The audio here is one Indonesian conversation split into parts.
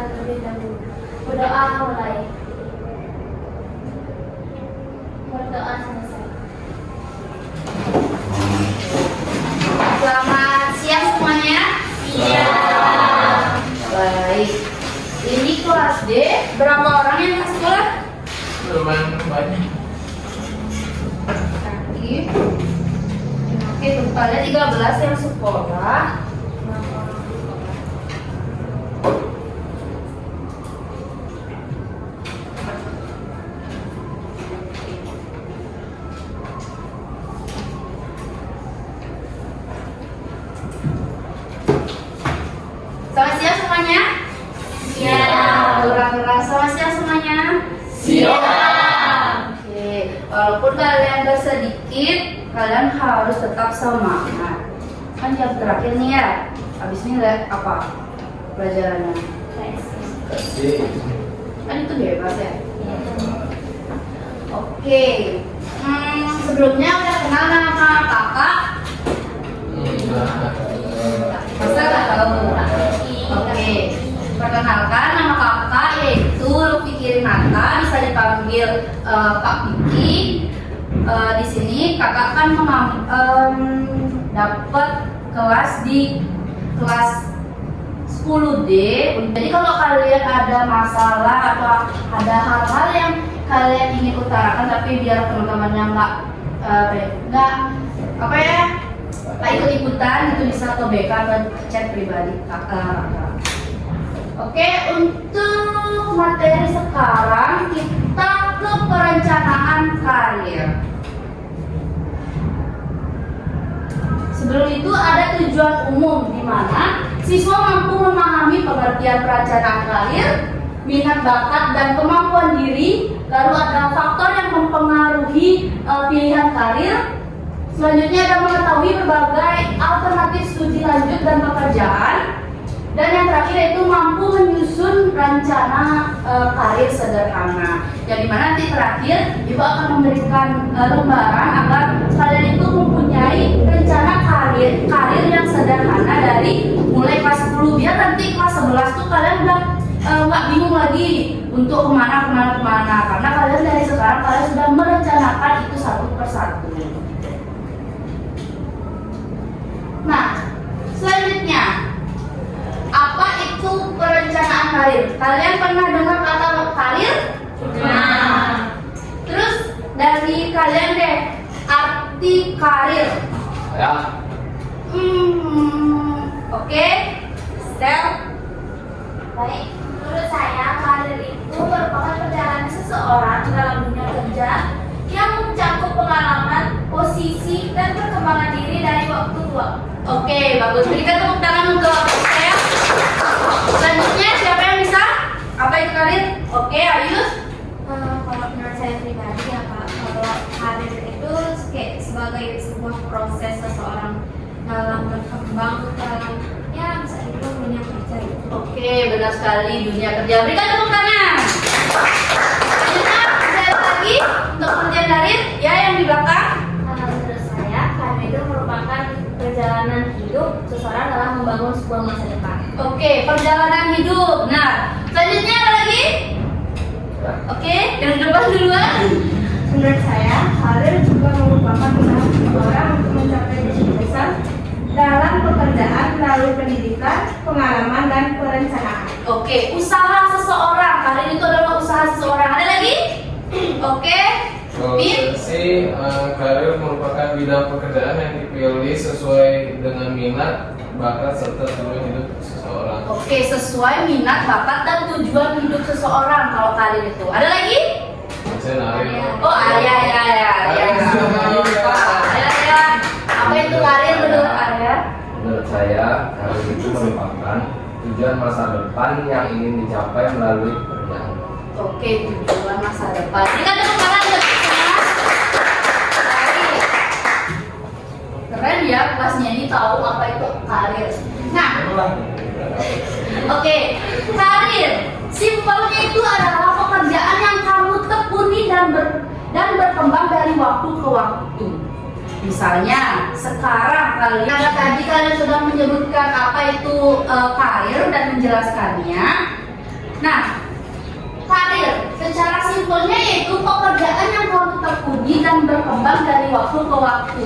terlebih dahulu. Berdoa mulai. Berdoa selesai. Selamat siang semuanya. Siang. Baik. Ini kelas D. Berapa orang yang ke sekolah? Lumayan banyak. Oke, totalnya 13 yang sekolah. Selamat siang semuanya. Siang. Keras-keras. Selamat siang semuanya. Siang. Oke, walaupun kalian bersedikit, kalian harus tetap semangat. Kan jam terakhir nih ya. Habis ini lihat apa pelajarannya? Kasih. Kan itu bebas ya. Oke. Sebelumnya udah kenal nama kakak? Masa nggak tahu? Oke. Perkenalkan, nama kakak yaitu Lutfi Kirinata, bisa dipanggil Kak Vicky. Di sini kakak kan dapat kelas di kelas 10D. Jadi kalau kalian ada masalah atau ada hal-hal yang kalian ingin utarakan tapi biar teman-temannya nggak ikut-ikutan, itu bisa ke BK atau chat pribadi kakak. Oke, untuk materi sekarang kita ke perencanaan karir. Sebelum itu ada tujuan umum di mana siswa mampu memahami pengertian perencanaan karir, minat bakat dan kemampuan diri, lalu ada faktor yang mempengaruhi pilihan karir. Selanjutnya ada mengetahui berbagai alternatif studi lanjut dan pekerjaan. Dan yang terakhir yaitu mampu menyusun rencana karir sederhana. Yang dimana nanti terakhir ibu akan memberikan lembaran agar kalian itu mempunyai rencana karir yang sederhana dari mulai kelas 10, biar nanti kelas 11 tuh kalian udah nggak bingung lagi untuk kemana, karena kalian dari sekarang kalian sudah merencanakan itu satu persatu. Nah, selanjutnya, apa itu perencanaan karir? Kalian pernah dengar kata karir? Nah, terus dari kalian deh, arti karir. Ya. Oke. Stel. Baik, menurut saya karir itu merupakan perjalanan seseorang dalam dunia kerja yang mencakup pengalaman, posisi, dan perkembangan diri dari waktu ke waktu. Oke, bagus. Berikan tepuk tangan untuk saya. Selanjutnya siapa yang bisa? Apa itu karir? Oke, Ayus. Kalau menurut saya pribadi ya Pak, kalau karir itu kayak sebagai sebuah proses seseorang dalam berkembang dalam ya bisa dibilang dunia kerja gitu. Oke, benar sekali, dunia kerja. Berikan tepuk tangan. Selanjutnya ada lagi untuk pengertian karir ya yang di belakang. Menurut saya karir itu merupakan perjalanan hidup seseorang dalam membangun sebuah masa depan. Oke, perjalanan hidup. Nah, selanjutnya apa lagi? Oke, yang di depan duluan. Menurut saya, karir juga merupakan usaha seseorang untuk mencapai kesuksesan dalam pekerjaan melalui pendidikan, pengalaman, dan perencanaan. Oke, usaha seseorang. Karir itu adalah usaha seseorang. Ada lagi? Oke. Kalau Min? sih karir merupakan bidang pekerjaan yang dipilih sesuai dengan minat, bakat serta tujuan hidup seseorang. Oke, sesuai minat, bakat, dan tujuan hidup seseorang kalau karir itu. Ada lagi? Misalnya narik. Oh, ya. Apa itu karir menurut Anda? Menurut saya, karir itu merupakan tujuan masa depan yang ingin dicapai melalui pekerjaan. Oke, tujuan masa depan. Ini kan tepuk tangan untuk saya. Baik. Keren ya, kelasnya ini tahu apa itu karir. Nah, oke, karir simpelnya itu adalah pekerjaan yang kamu tekuni dan berkembang dari waktu ke waktu. Misalnya sekarang tadi kalian sudah menyebutkan apa itu karir dan menjelaskannya. Nah, karir secara simpelnya yaitu pekerjaan yang kamu tekuni dan berkembang dari waktu ke waktu.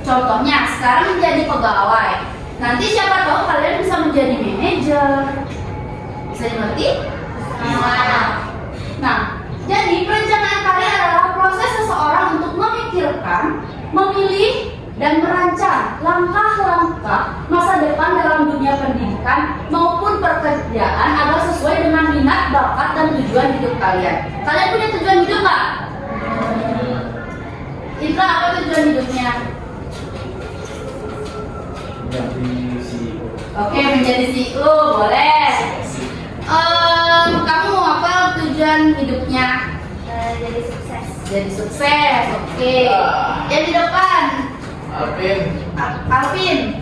Contohnya, sekarang menjadi pegawai. Nanti siapa tahu kalian bisa menjadi manajer. Bisa dimengerti? Nah, jadi perencanaan karir adalah proses seseorang untuk memikirkan, memilih, dan merancang langkah-langkah masa depan dalam dunia pendidikan maupun pekerjaan agar sesuai dengan minat, bakat, dan tujuan hidup kalian. Kalian punya tujuan hidup nggak? Indra, apa tujuan hidupnya? Menjadi CEO. Oke, menjadi CEO, boleh. Kamu apa tujuan hidupnya? Jadi sukses. Jadi sukses, oke. Yang di depan, Alvin,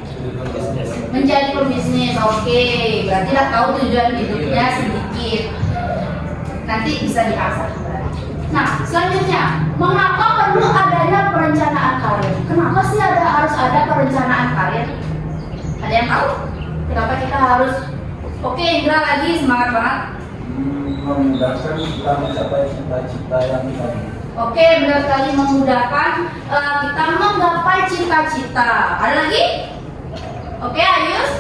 menjadi pembisnis, oke. Berarti udah tahu tujuan hidupnya sedikit. Nanti bisa diasah. Nah, selanjutnya, mengapa perlu adanya perencanaan karir? Kenapa sih harus ada perencanaan karir? Ada yang tahu? Kenapa kita harus? Oke, Indra lagi semangat banget. Memudahkan kita mencapai cita-cita yang kita Oke, benar sekali, memudahkan kita menggapai cita-cita. Ada lagi? Oke, Ayus?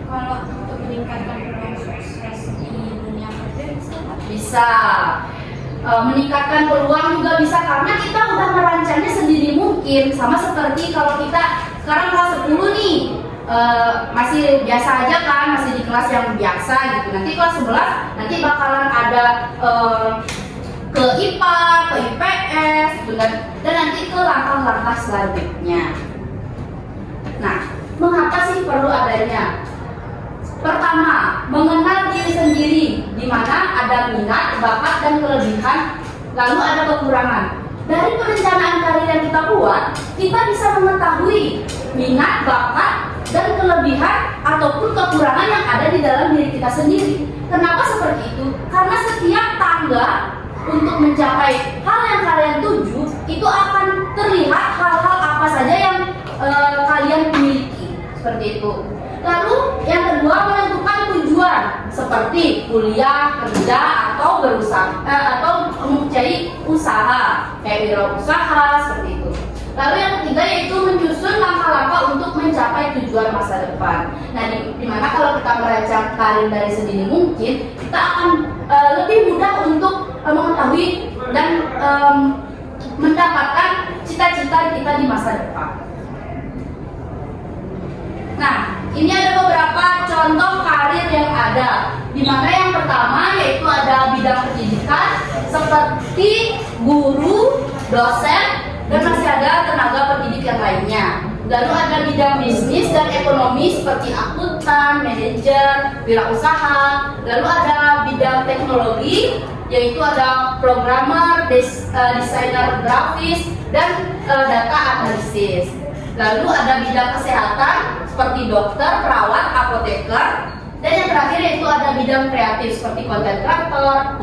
Kalau untuk meningkatkan peluang sukses di dunia kerja Bisa. Meningkatkan peluang juga bisa karena kita udah merancangnya sendiri mungkin. Sama seperti kalau kita sekarang kelas 10 nih, masih biasa aja kan, masih di kelas yang biasa gitu. Nanti kelas 11 nanti bakalan ada ke IPA, ke IPS gitu kan, dan nanti ke langkah-langkah selanjutnya. Nah, mengapa sih perlu adanya? Pertama, mengenal diri sendiri, di mana ada minat, bakat, dan kelebihan, lalu ada kekurangan. Dari perencanaan karir yang kita buat, kita bisa mengetahui minat, bakat, dan kelebihan ataupun kekurangan yang ada di dalam diri kita sendiri. Kenapa seperti itu? Karena setiap tangga untuk mencapai hal yang kalian tuju, itu akan terlihat hal-hal apa saja yang kalian miliki. Seperti itu. Lalu yang kedua, menentukan tujuan seperti kuliah, kerja, atau berusaha atau mempunyai usaha kayak wirausaha seperti itu. Lalu yang ketiga yaitu menyusun langkah-langkah untuk mencapai tujuan masa depan. Nah, dimana kalau kita merancang karir dari sedini mungkin, kita akan lebih mudah untuk mengetahui dan mendapatkan cita-cita kita di masa depan. Nah, ini ada beberapa contoh karir yang ada. Di mana yang pertama yaitu ada bidang pendidikan seperti guru, dosen, dan masih ada tenaga pendidik yang lainnya. Lalu ada bidang bisnis dan ekonomi seperti akuntan, manajer, wirausaha. Lalu ada bidang teknologi yaitu ada programmer, desainer grafis, dan data analisis. Lalu ada bidang kesehatan seperti dokter, perawat, apoteker, dan yang terakhir yaitu ada bidang kreatif seperti content creator,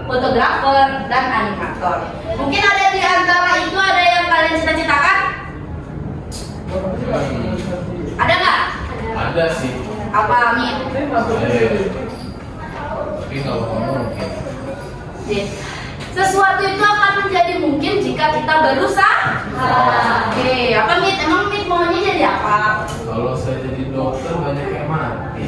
fotografer, dan animator. Mungkin ada di antara itu ada yang kalian cita-citakan? Ada nggak? Ada sih. Apa, Amin? Tapi kalau kamu mungkin. Sesuatu itu akan menjadi mungkin jika kita berusaha. Oke, apa Mit? Emang Mit maunya jadi apa? Kalau saya jadi dokter banyak yang mati.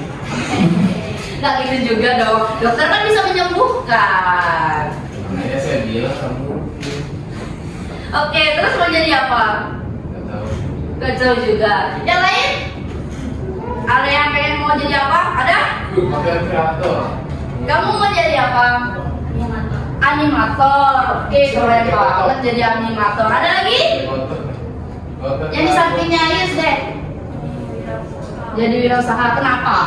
Nggak gitu juga dong. Dokter kan bisa menyembuhkan. Makanya saya bilang kamu Oke, terus mau jadi apa? nggak tahu. Gak jauh juga. Yang lain? Ada yang pengen mau jadi apa? Ada? Content creator. Kamu mau jadi apa? Animator. Oke, keren banget jadi animator. Ada lagi? Yang di sampingnya Ayus deh. Jadi wirausaha. Kenapa?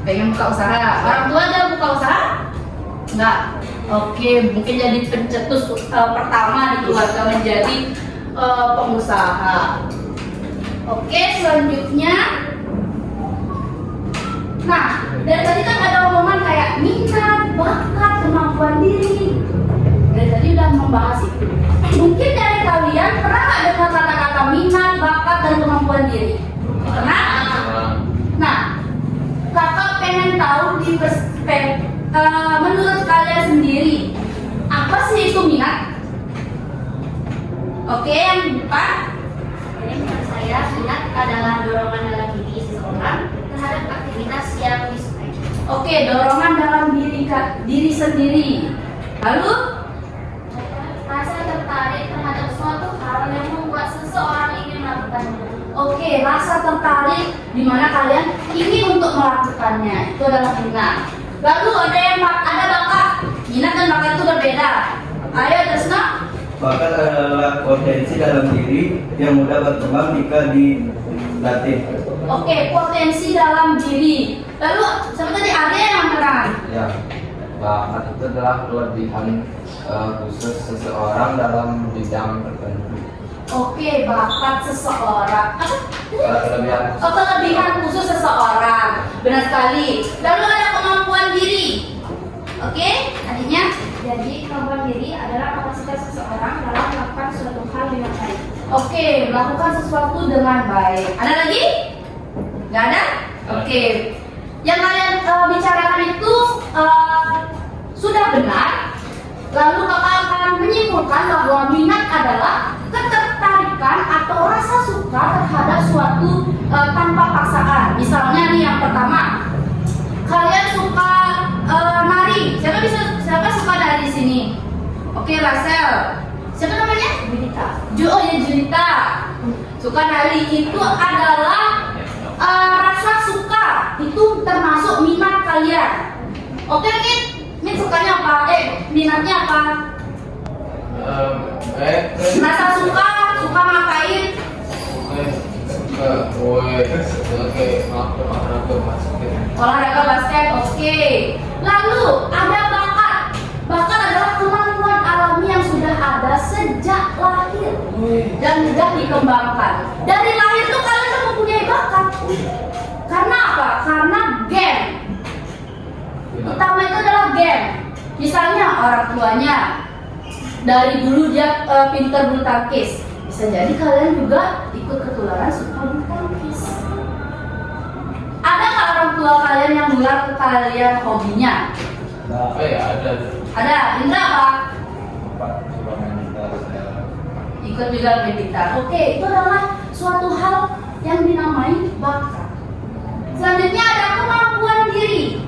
Pengen buka usaha. Orang tua ada buka usaha? Enggak. Oke, mungkin jadi pencetus pertama di keluarga menjadi pengusaha. Oke, selanjutnya. Nah, dari tadi kan ada omongan kayak minat, bakat, kemampuan diri. Dari tadi udah membahas itu. Mungkin dari kalian pernah nggak dengar kata-kata minat, bakat, dan kemampuan diri? Pernah? Nah, menurut kalian sendiri, apa sih itu minat? Oke, yang depan. Jadi menurut saya minat adalah dorongan dalam diri seseorang terhadap aktivitas yang disukai. Oke, dorongan dalam diri sendiri. Lalu, Rasa tertarik terhadap suatu hal yang membuat seseorang ingin melakukannya. oke, rasa tertarik di mana kalian ingin untuk melakukannya. Itu adalah minat. Lalu ada bakat. Minat dan bakat itu berbeda. Ayo, Tresna. Bakat adalah potensi dalam diri yang mudah berkembang jika dilatih. Oke, potensi dalam diri. Lalu, siapa tadi Arya yang menerangkan? Ya, bakat itu adalah kelebihan khusus seseorang dalam bidang tertentu. Oke, bakat seseorang. Apa? Kelebihan Oh, kelebihan khusus seseorang. Benar sekali. Lalu ada kemampuan diri. Oke, artinya Jadi kemampuan diri adalah kapasitas seseorang dalam melakukan suatu hal dengan baik. oke, melakukan sesuatu dengan baik. Ada lagi? Nggak ada? Oke. Yang kalian bicarakan itu sudah benar. Lalu kakak akan menyimpulkan bahwa minat adalah ketertarikan atau rasa suka terhadap suatu tanpa paksaan. Misalnya nih yang pertama, kalian suka nari. Siapa suka nari di sini? Oke, Rasel. Siapa namanya? Junita. Oh ya, Junita. Suka nari itu adalah rasa suka. Itu termasuk minat kalian. Oke, Mit sukanya apa? Minatnya apa? Rasa suka ngapain? Olahraga basket, oke. Lalu ada bakat. Bakat adalah kemampuan alami yang sudah ada sejak lahir dan mudah dikembangkan. Dari lahir tuh kalian sudah mempunyai bakat. Karena apa? Karena gen. Utama itu adalah gen. Misalnya orang tuanya dari dulu dia pintar bulu tangkis. Bisa jadi kalian juga ikut ketularan suka bulu tangkis. Ada nggak orang tua kalian yang nular ke kalian hobinya? Nah, Ada. Ada. Indra apa? Pak, coba main gitar saya. Ikut juga main gitar. Oke, itu adalah suatu hal yang dinamai bakat. Selanjutnya ada kemampuan diri.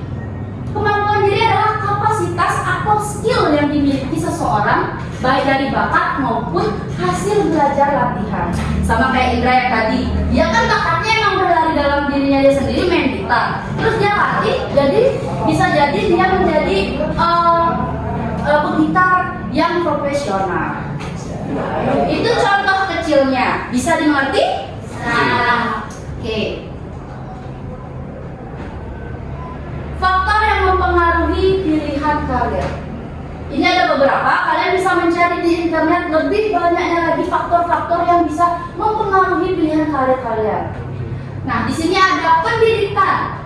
Kemampuan diri adalah kapasitas atau skill yang dimiliki seseorang baik dari bakat maupun hasil belajar latihan. Sama kayak Indra yang tadi, dia kan bakatnya emang berlari dalam dirinya dia sendiri main gitar. Terus dia latih, jadi bisa jadi dia menjadi pegitar yang profesional. Itu contoh kecilnya, bisa dimengerti? Nah, oke. Faktor yang mempengaruhi pilihan kalian. Ini ada beberapa, kalian bisa mencari di internet lebih banyaknya lagi faktor-faktor yang bisa mempengaruhi pilihan karir kalian. Nah, di sini ada pendidikan.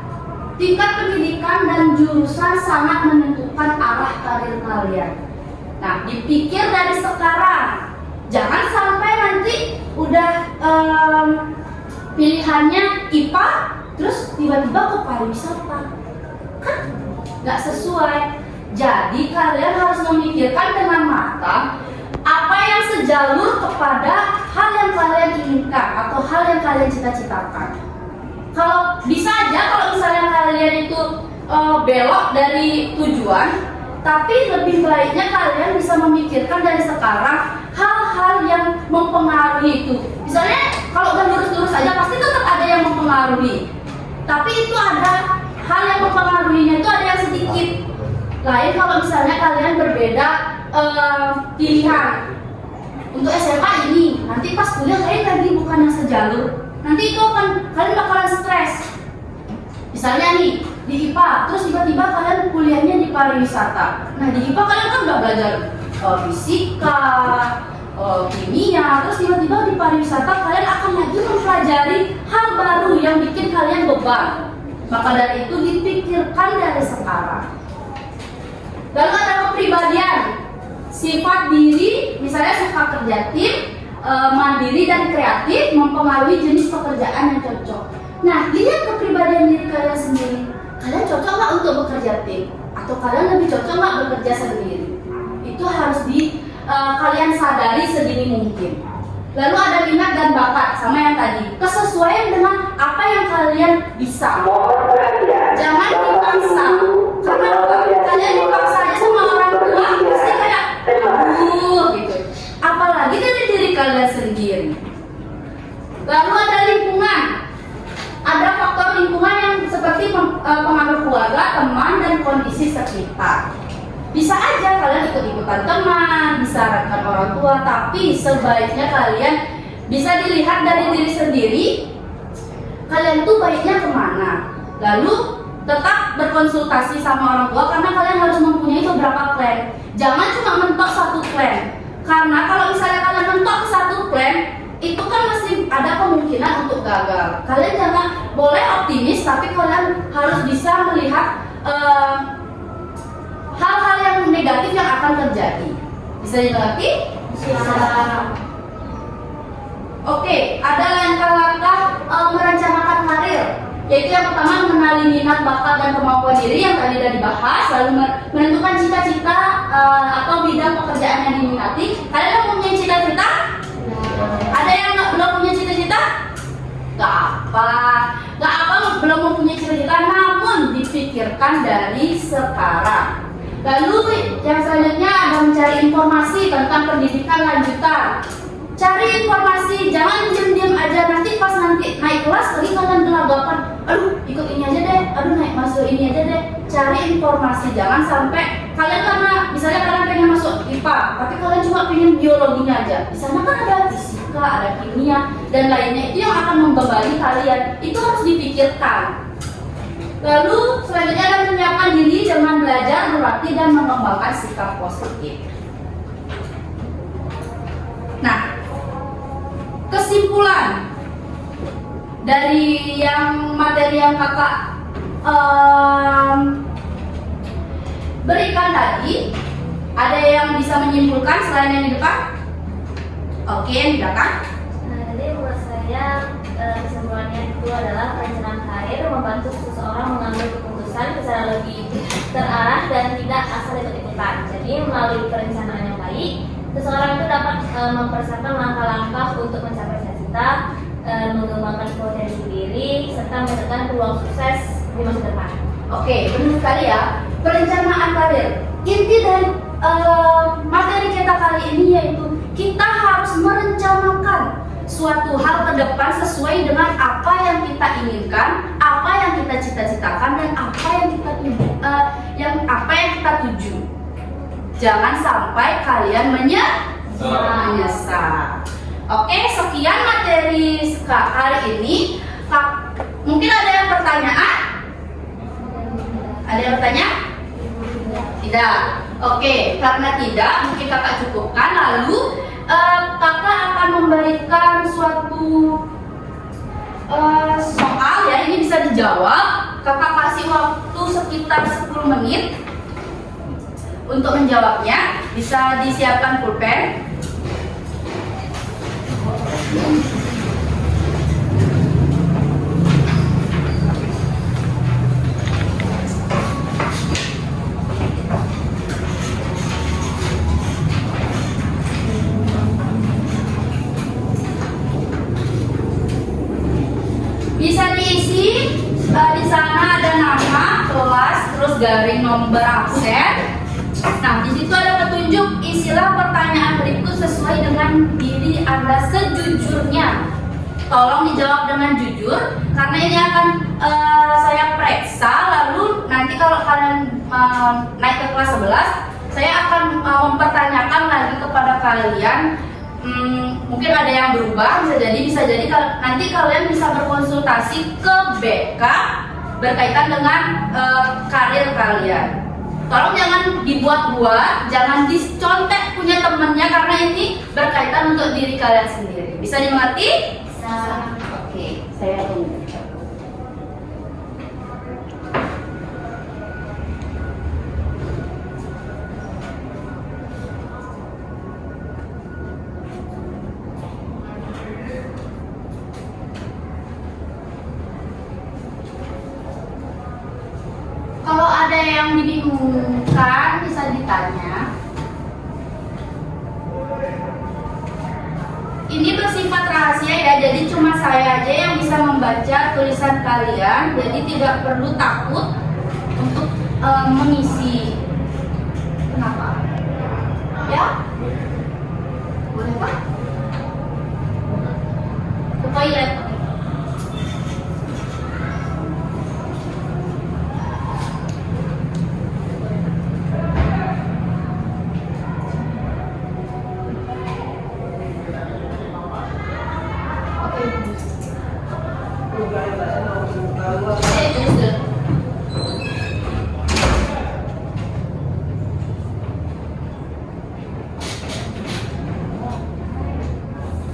Tingkat pendidikan dan jurusan sangat menentukan arah karir kalian. Nah, dipikir dari sekarang. Jangan sampai nanti udah pilihannya IPA, terus tiba-tiba ke pariwisata. Kan nggak sesuai. Jadi kalian harus memikirkan dengan matang apa yang sejalur kepada hal yang kalian inginkan atau hal yang kalian cita-citakan. Kalau bisa aja kalau misalnya kalian itu belok dari tujuan, tapi lebih baiknya kalian bisa memikirkan dari sekarang hal-hal yang mempengaruhi itu. Misalnya kalau udah lurus-lurus aja pasti tetap ada yang mempengaruhi. Tapi itu ada hal yang mempengaruhinya itu ada yang sedikit. Lain kalau misalnya kalian berbeda pilihan. Untuk SMA ini, nanti pas kuliah lain lagi bukan yang sejalur. Nanti itu akan kalian bakalan stres. Misalnya nih di IPA, terus tiba-tiba kalian kuliahnya di pariwisata. Nah di IPA kalian kan udah belajar fisika, kimia, terus tiba-tiba di pariwisata kalian akan lagi mempelajari hal baru yang bikin kalian beban. Maka dari itu dipikirkan dari sekarang. Lalu ada kepribadian, sifat diri, misalnya suka kerja tim, mandiri dan kreatif, mempengaruhi jenis pekerjaan yang cocok. Nah, lihat kepribadian diri kalian sendiri. kalian cocok nggak untuk bekerja tim? Atau kalian lebih cocok nggak bekerja sendiri? Itu harus kalian sadari sedini mungkin. Lalu ada minat dan bakat, sama yang tadi, kesesuaian dengan apa yang kalian bisa. Jangan dipaksa, karena kalian dipaksa aja sama orang tua pasti kayak gitu. Apalagi dari diri kalian sendiri. Lalu ada lingkungan, ada faktor lingkungan yang seperti pengaruh keluarga, teman, dan kondisi sekitar. Bisa aja kalian ikut-ikutan teman, disarankan orang tua, tapi sebaiknya kalian bisa dilihat dari diri sendiri, kalian tuh baiknya kemana. Lalu tetap berkonsultasi sama orang tua, karena kalian harus mempunyai beberapa plan. Jangan cuma mentok satu plan, karena kalau misalnya kalian mentok ke satu plan, itu kan masih ada kemungkinan untuk gagal. Kalian jangan boleh optimis, tapi kalian harus bisa melihat hal-hal yang negatif yang akan terjadi. Bisa dimengerti? Bisa. Oke, ada langkah-langkah merencanakan karir, yaitu yang pertama mengenali minat, bakat, dan kemampuan diri yang tadi sudah dibahas. Lalu menentukan cita-cita atau bidang pekerjaan yang diminati. Kalian mempunyai cita-cita? Ada yang belum punya cita-cita? Gak apa, belum mempunyai cita-cita, namun dipikirkan dari sekarang. Lalu yang selanjutnya ada mencari informasi tentang pendidikan lanjutan. Cari informasi, jangan diam-diam aja. Nanti pas nanti naik kelas lagi kalian gelagapan, aduh ikut ini aja deh, aduh naik masuk ini aja deh. Cari informasi, jangan sampai kalian karena misalnya kalian pengen masuk IPA, tapi kalian cuma pengen biologinya aja. Di sana kan ada fisika, ada kimia, dan lainnya, itu yang akan membebani kalian. Itu harus dipikirkan. Lalu selanjutnya adalah menyiapkan diri dengan belajar, berlatih, dan mengembangkan sikap positif. Nah, kesimpulan dari materi yang kakak berikan tadi, ada yang bisa menyimpulkan selain yang di depan? Oke, yang di belakang. Jadi menurut saya kesimpulannya itu adalah perencanaan karir membantu seseorang mengambil keputusan secara lebih terarah dan tidak asal ikut-ikutan. Jadi melalui perencanaan yang baik, seseorang itu dapat mempersiapkan langkah-langkah untuk mencapai cita-cita, mengembangkan potensi diri, serta menekan peluang sukses di masa depan. Oke, benar sekali ya. Perencanaan karir. Inti dari materi kita kali ini yaitu kita harus merencanakan suatu hal ke depan sesuai dengan apa yang kita inginkan, apa yang kita cita-citakan, dan apa yang kita tuju. Jangan sampai kalian menyesal. Oke, sekian materi kali ini. Mungkin ada yang bertanyaan? Ada yang bertanya? Tidak. Oke, karena tidak, mungkin kakak cukupkan. Lalu kakak akan memberikan suatu soal ya, ini bisa dijawab. Kakak kasih waktu sekitar 10 menit untuk menjawabnya. Bisa disiapkan pulpen. Bisa diisi di sana ada nama, kelas, terus garing nomor absen. Nah, di situ ada petunjuk, isilah pertanyaan berikut sesuai dengan diri Anda sejujurnya. Tolong dijawab dengan jujur, karena ini akan saya periksa. Lalu nanti kalau kalian naik ke kelas 11, saya akan mempertanyakan lagi kepada kalian. Mungkin ada yang berubah, bisa jadi nanti kalian bisa berkonsultasi ke BK berkaitan dengan karir kalian. Tolong jangan dibuat-buat, jangan dicontek punya temennya, karena ini berkaitan untuk diri kalian sendiri. Bisa dimengerti? Bisa. Oke, saya tunggu. yang dibingungkan bisa ditanya. Ini bersifat rahasia ya, jadi cuma saya aja yang bisa membaca tulisan kalian, jadi tidak perlu takut untuk mengisi. Kenapa? Ya? Boleh Pak? Ke toilet.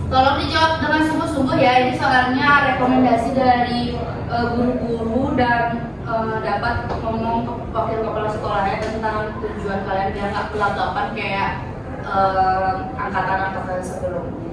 Tolong dijawab dengan sungguh-sungguh ya, ini soalnya rekomendasi dari guru-guru dan dapat ngomong ke wakil kepala sekolahnya tentang tujuan kalian biar nggak belak-belakan kayak angkatan-angkatan sebelumnya.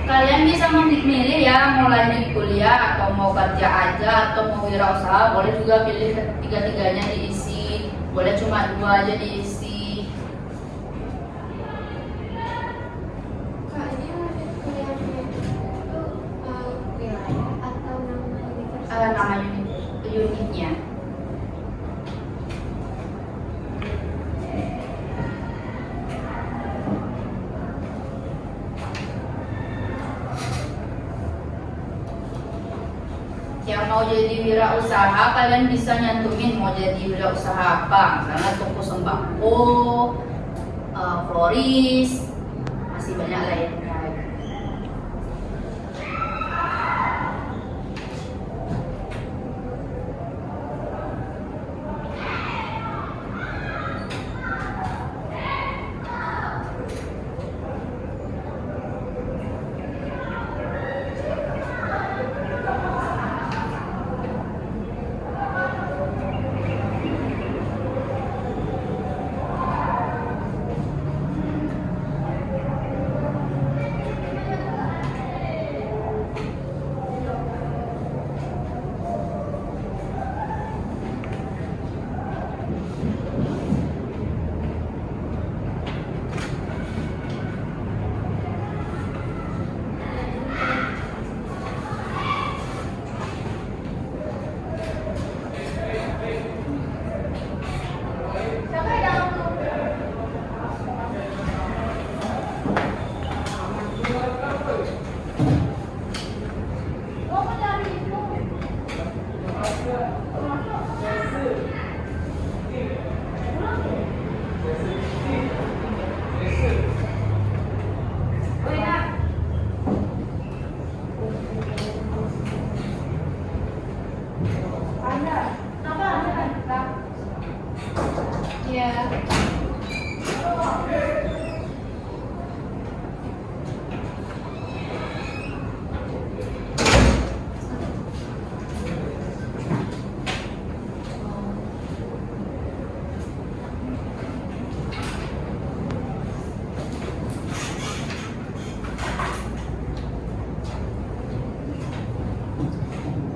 Kalian bisa memilih ya, mau lanjut kuliah atau mau kerja aja atau mau wirausaha, boleh juga pilih tiga-tiganya diisi, boleh cuma 2 aja diisi. Kak, ini lanjut kuliahnya itu wilayah atau nama universitas? Nama unitnya. Yang mau jadi wirausaha kalian bisa nyantumin mau jadi wirausaha apa, misalnya toko sembako, floris, masih banyak lainnya.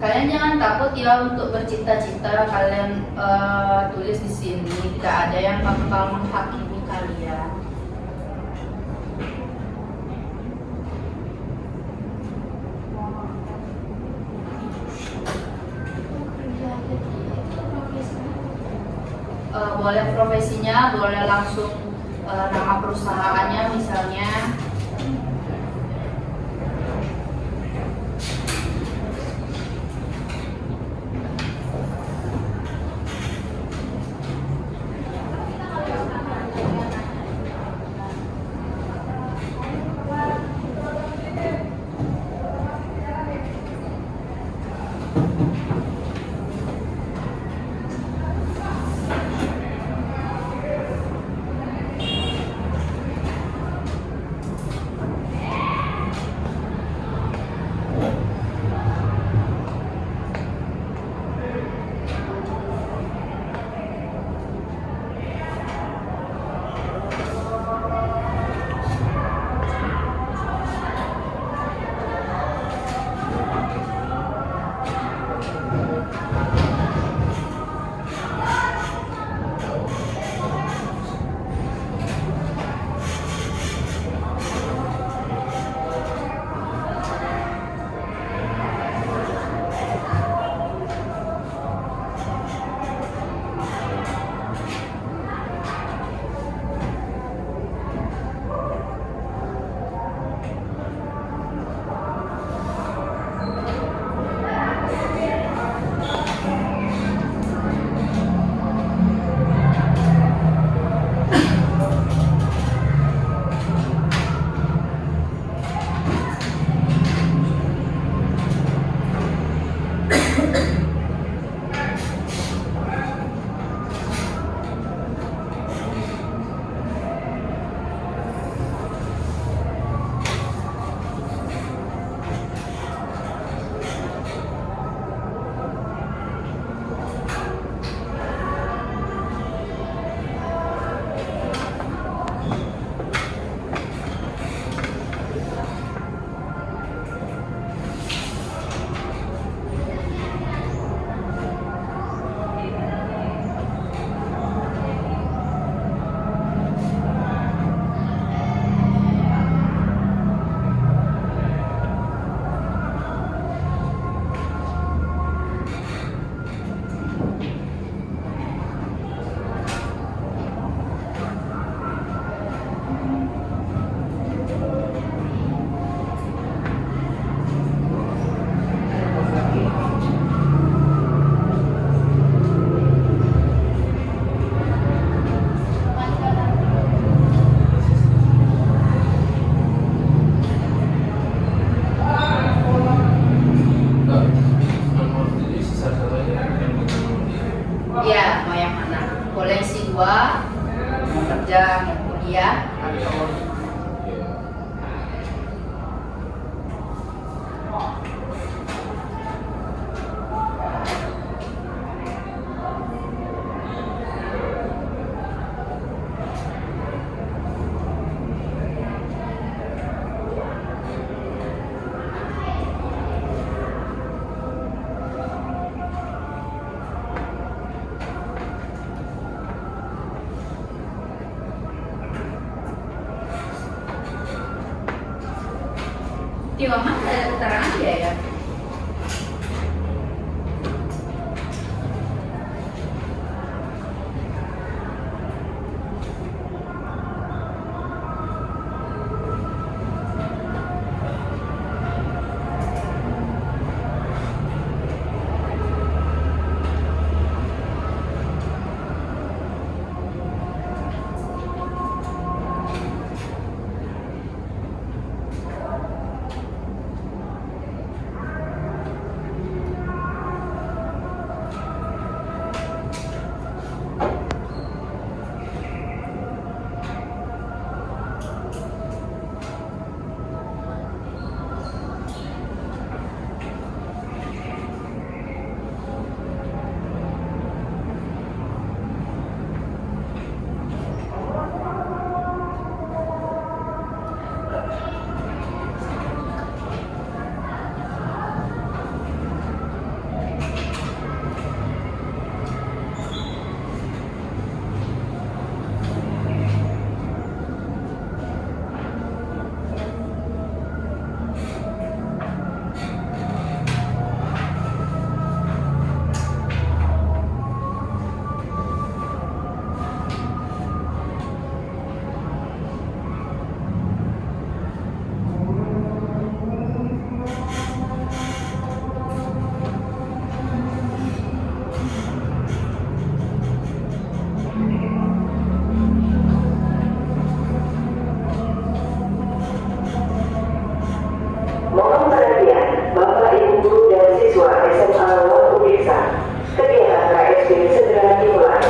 Kalian jangan takut ya untuk bercita-cita, kalian tulis di sini, tidak ada yang bakal menghakimi kalian. Boleh profesinya, boleh langsung nama perusahaannya misalnya. Di mama ada keterangan dia ya. Mohon perhatian Bapak Ibu Guru dan siswa SMA Lampu Desa. Kegiatan KSP segera dimulai.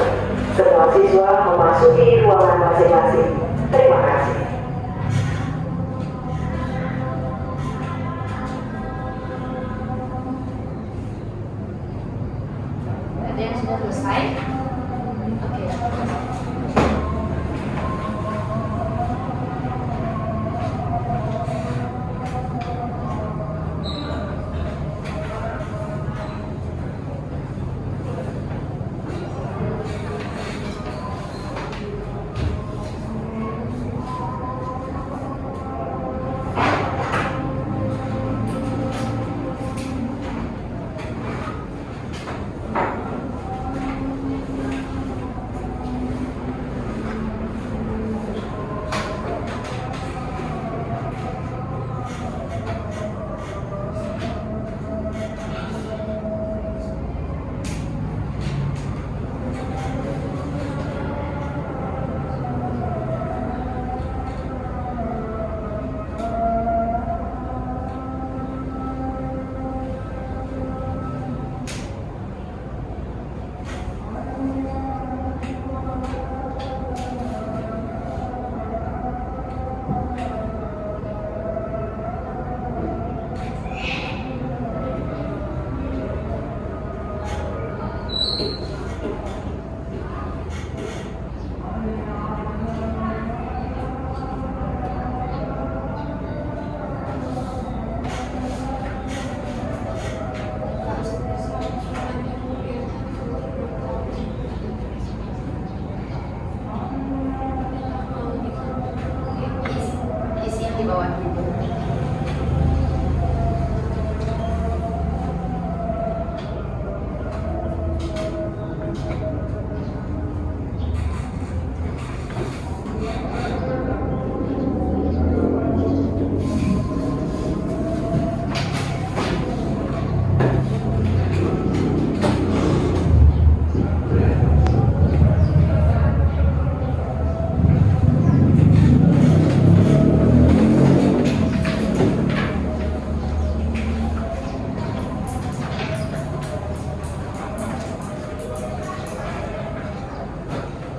Semua siswa memasuki ruangan masing-masing. Terima kasih. Ada yang sudah selesai? Oke. Isi yang di bawah.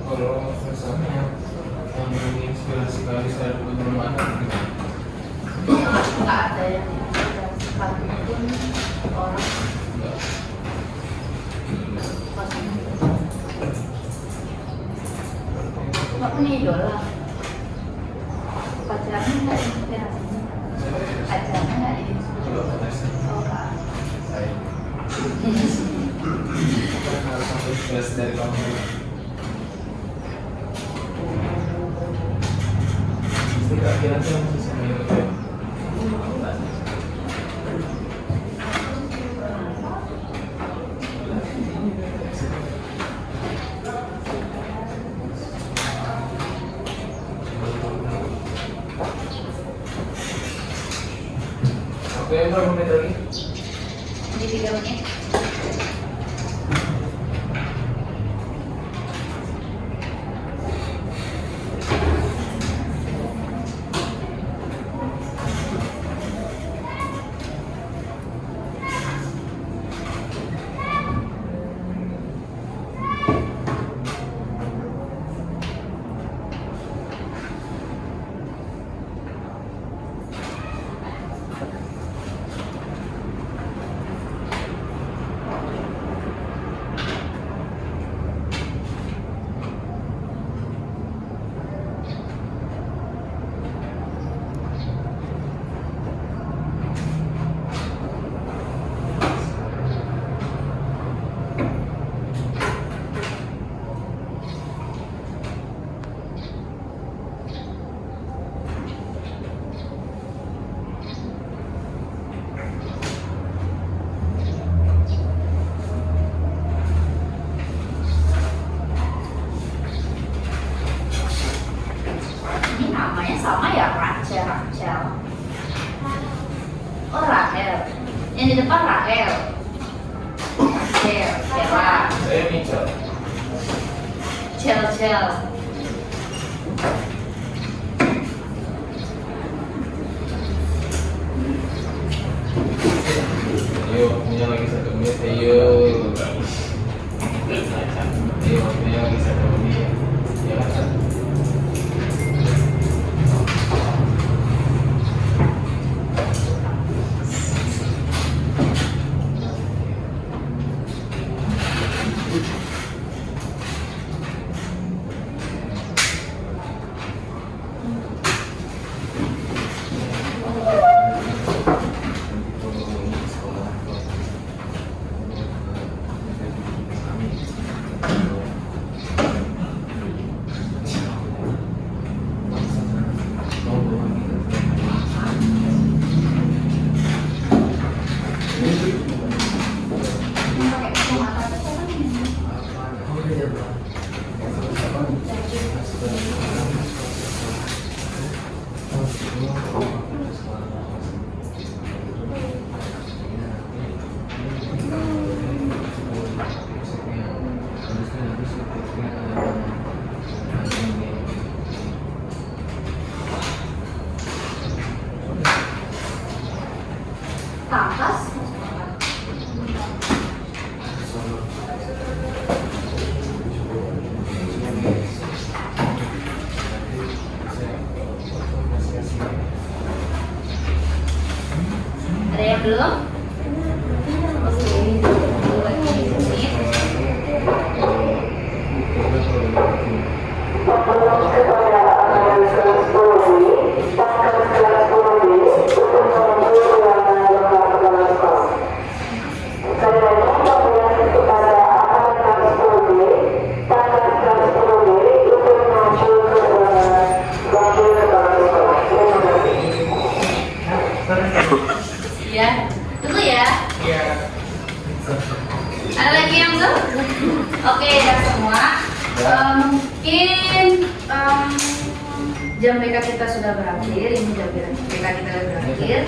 Kalau misalnya yang menginspirasi kali saya belum ada gitu. Nggak ada yang sepatu pun orang Enggak. pasti nggak punya idola. Pacarnya nggak inspirasi. Pacarnya nggak inspirasi. Kalau kata saya, Oh kak. saya harus sampai inspirasi dari kamu. Kira-kira sih masih sama itu. Waktunya berapa menit lagi? Di 3 menit. Ini namanya sama ya, Rachel. Oh, Rahel. Yang di depan Rahel. Sheila. Saya Mitchell. Cel. Ayo, waktunya lagi 1 menit. Ayo, waktunya lagi 1 menit. Ya kan? Tangkas. Ada yang belum? Oke, tunggu lagi sedikit. Ya, tunggu ya. Iya. Ada lagi yang belum? Oke, udah semua. Mungkin jam BK kita sudah berakhir. Ini jam BK kita sudah berakhir.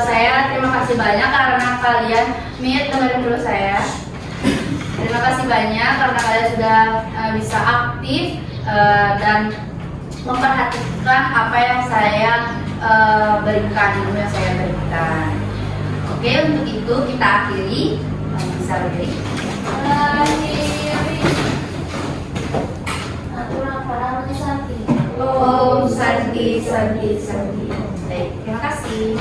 Saya terima kasih banyak karena kalian dengerin dulu saya. Terima kasih banyak karena kalian sudah bisa aktif dan memperhatikan apa yang saya berikan, ilmu yang saya berikan. Oke, untuk itu kita akhiri. Bisa berdiri. Om Santi. Baik, terima kasih.